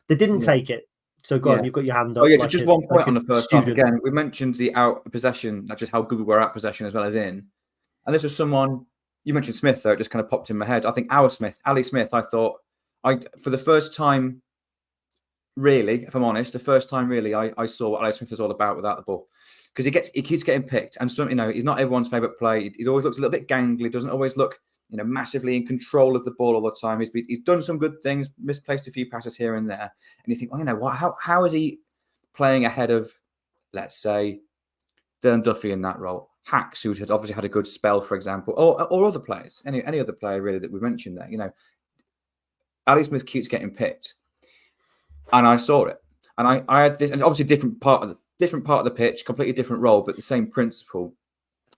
They didn't take it. So go on, you've got your hand up. Oh yeah, just one point on the first half again. We mentioned the out possession, not just how good we were at possession as well as in. And this was someone, you mentioned Smith though, it just kind of popped in my head. I think Ali Smith, I thought, for the first time, really, if I'm honest, I saw what Ali Smith is all about without the ball. Because he keeps getting picked, and he's not everyone's favourite play. He always looks a little bit gangly, doesn't always look, massively in control of the ball all the time. He's done some good things, misplaced a few passes here and there, and you think, how is he playing ahead of, let's say, Dylan Duffy in that role, Hacks, who has obviously had a good spell, for example, or other players, any other player really that we mentioned there. Ali Smith keeps getting picked, and I saw it, and I had this, and obviously different part of the pitch, completely different role, but the same principle.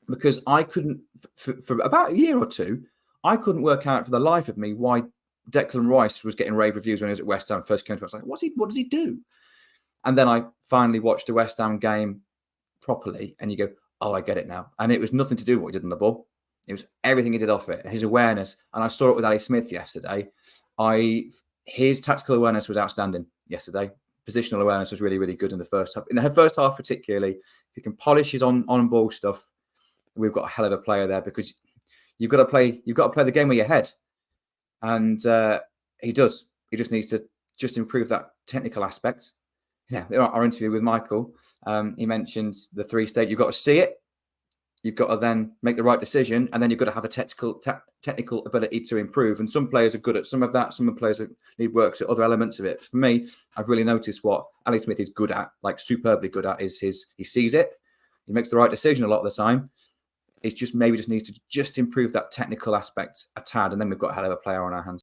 Because I couldn't, for about a year or two, I couldn't work out for the life of me why Declan Rice was getting rave reviews when he was at West Ham first came to us. Like, what does he do? And then I finally watched the West Ham game properly, and you go, oh, I get it now. And it was nothing to do with what he did on the ball. It was everything he did off it, his awareness. And I saw it with Ali Smith yesterday. His tactical awareness was outstanding yesterday. Positional awareness was really, really good in the first half. In the first half, particularly, if he can polish his on-ball stuff, we've got a hell of a player there, because you've got to play the game with your head, and he does. He just needs to improve that technical aspect. Our interview with Michael, he mentioned the 3-stage. You've got to see it, you've got to then make the right decision, and then you've got to have a technical ability to improve. And some players are good at some of that. Some players need works at other elements of it. For me, I've really noticed what Ali Smith is good at, like superbly good at, is he sees it, he makes the right decision a lot of the time. It's just maybe just needs to improve that technical aspect a tad, and then we've got a hell of a player on our hands.